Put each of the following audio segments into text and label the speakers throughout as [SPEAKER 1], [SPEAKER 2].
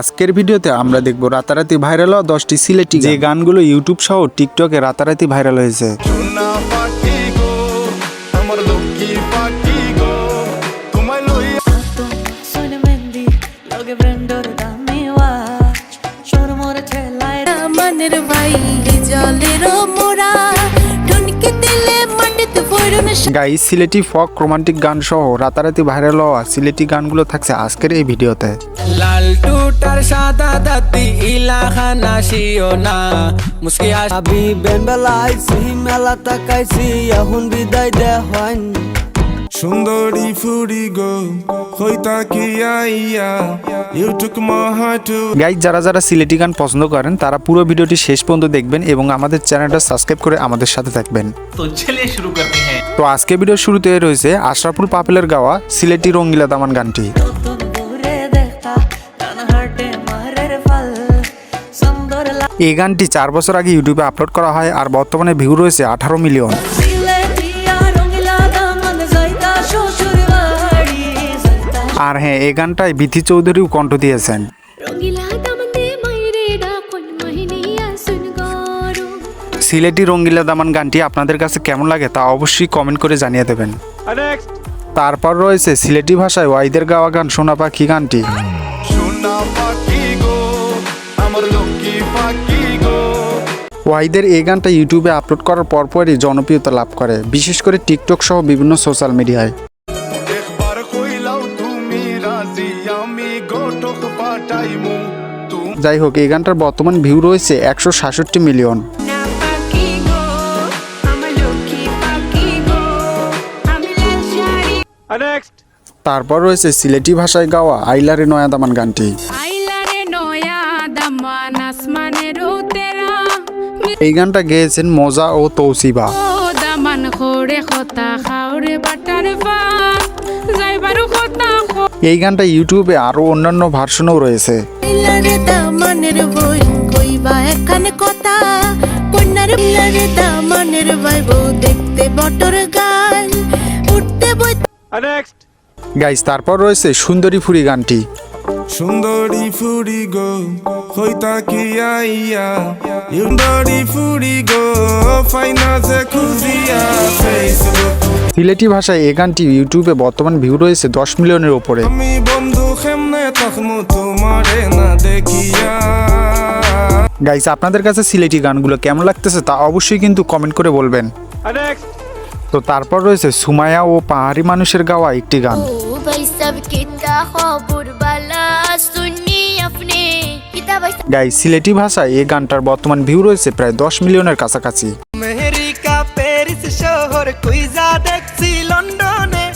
[SPEAKER 1] আজকের ভিডিওতে আমরা দেখব রাতারাতি ভাইরাল হওয়া 10টি সিলেটি যে গানগুলো ইউটিউব সহ টিকটকে রাতারাতি ভাইরাল হয়েছে। গাইস, সিলেটি ফক রোমান্টিক গান সহ রাতারাতি ভাইরাল হওয়া সিলেটি গানগুলো থাকছে আজকের এই ভিডিওতে।
[SPEAKER 2] লাল টুটার সাদা দাতি ইলাহা নাশিও না মুস্কি
[SPEAKER 3] আবি বেনবেলাইছি মেলা তাকাইছি এখন বিদায় দে হন
[SPEAKER 4] সুন্দরী ফুরি গো হইতা কি আইয়া you took my heart too.
[SPEAKER 1] Guys, যারা সিলেটি গান পছন্দ করেন তারা পুরো ভিডিওটি শেষ পর্যন্ত দেখবেন এবং আমাদের চ্যানেলটা সাবস্ক্রাইব করে আমাদের সাথে থাকবেন।
[SPEAKER 5] তো চলিয়ে শুরু করতে হ্যাঁ।
[SPEAKER 1] তো আজকে ভিডিওর শুরুতে রয়েছে আশরাফুল পাপেলের গাওয়া সিলেটি রঙ্গিলা দামান গানটি। এই গানটি 4 বছর আগে ইউটিউবে আপলোড করা হয় আর বর্তমানে ভিউ রয়েছে 18 মিলিয়ন। আর হ্যাঁ, এই গানটায় বিথি চৌধুরীও কণ্ঠ দিয়েছেন। সিলেটি রঙ্গিলা দামান গানটি আপনাদের কাছে কেমন লাগে তা অবশ্যই কমেন্ট করে জানিয়ে দেবেন। তারপর রয়েছে সিলেটি ভাষায় ওয়াইদের গাওয়া গান সোনা পাখি গানটি। ওয়াইদের এই গানটা ইউটিউবে আপলোড করার পরপরই জনপ্রিয়তা লাভ করে, বিশেষ করে টিকটক সহ বিভিন্ন সোশ্যাল মিডিয়ায়। যাই হোক, এই গানটার বর্তমান ভিউ রয়েছে 166 মিলিয়ন। তারপর রয়েছে সিলেটি ভাষায় গাওয়া আইলারে নয়া দামান গানটি। এই গানটা গেয়েছেন মোজা ও তৌসিবা। এই গানটা ইউটিউবে আরো অন্যান্য ভার্সনও রয়েছে। গাইস, তারপর রয়েছে সুন্দরী ফুরি গানটি।
[SPEAKER 4] সুন্দরী ফুরি গো হইতা কি আইয়া সুন্দরী ফুরি গো ফাইনাসে খুঁজিয়া ফেসবুক।
[SPEAKER 1] সিলেটি ভাষায় এই গানটি ইউটিউবে বর্তমান ভিউ রয়েছে 10 মিলিয়নের উপরে।
[SPEAKER 4] আমি বন্ধু কেমনে তখমু তোমারে না দেখিয়া।
[SPEAKER 1] গাইস, আপনাদের কাছে সিলেটি গানগুলো কেমন লাগতেছে তা অবশ্যই কিন্তু কমেন্ট করে বলবেন। তো তারপর রয়েছে সুমাইয়া ও পাহাড়ি মানুষের গাওয়া একটি গান। গাইস, সিলেটি ভাষায় এই গানটার বর্তমান ভিউ রয়েছে প্রায় 10 মিলিয়নের কাছাকাছি।
[SPEAKER 2] আমেরিকা প্যারিস শহর কুইজা দেখছি লন্ডনে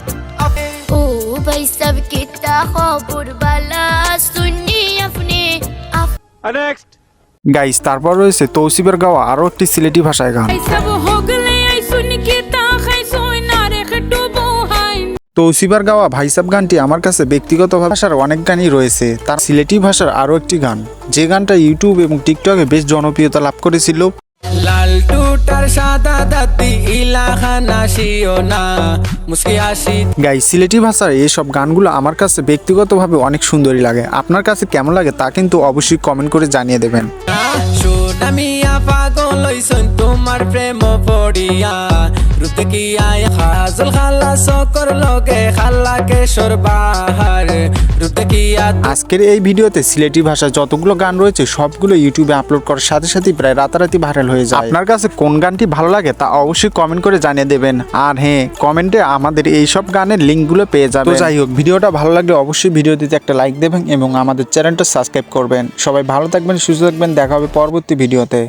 [SPEAKER 6] ও ভাই সব কিতা খবর বালা শুনি আপনি।
[SPEAKER 1] গাইস, তারপর রয়েছে তৌসিবের গাওয়া আরো একটি সিলেটি ভাষায় গান। তৌসিবার গাওয়া ভাইসাব গানটি আমার কাছে ব্যক্তিগত ভাষার অনেক গানই রয়েছে, তার সিলেটি ভাষার আরো একটি গান যে গানটা ইউটিউব এবং টিকটকে বেশ জনপ্রিয়তা লাভ করেছিল।
[SPEAKER 2] লাল টুটার সাদা দাতি ইলাহা নাশিও না মুস্কি হাসি।
[SPEAKER 1] গাইস, সিলেটি ভাষার এইসব গানগুলো আমার কাছে ব্যক্তিগতভাবে অনেক সুন্দরই লাগে। আপনার কাছে কেমন লাগে তা কিন্তু অবশ্যই কমেন্ট করে জানিয়ে দেবেন।
[SPEAKER 2] সুনামিয়া পাগল হইছন তোমার প্রেম পড়িয়া রূপে কি আয় হাজল খালা সকর লগে খালা কেশর বাহার রূপে কি।
[SPEAKER 1] আজকের এই ভিডিওতে সিলেটি ভাষায় যতগুলো গান রয়েছে সবগুলো ইউটিউবে আপলোড করার সাথে সাথে প্রায় রাতারাতি ভাইরাল হয়ে যায়। আপনার কাছে কোন গানটি ভালো লাগে তা অবশ্যই কমেন্ট করে জানিয়ে দেবেন। আর হ্যাঁ, কমেন্টে আমাদের এইসব গানের লিঙ্কগুলো পেয়ে যাবেন। তো যাই হোক, ভিডিওটা ভালো লাগলে অবশ্যই ভিডিওটিতে একটা লাইক দেবেন এবং আমাদের চ্যানেলটা সাবস্ক্রাইব করবেন। সবাই ভালো থাকবেন, সুস্থ থাকবেন, দেখা হবে পরবর্তী ভিডিওতে।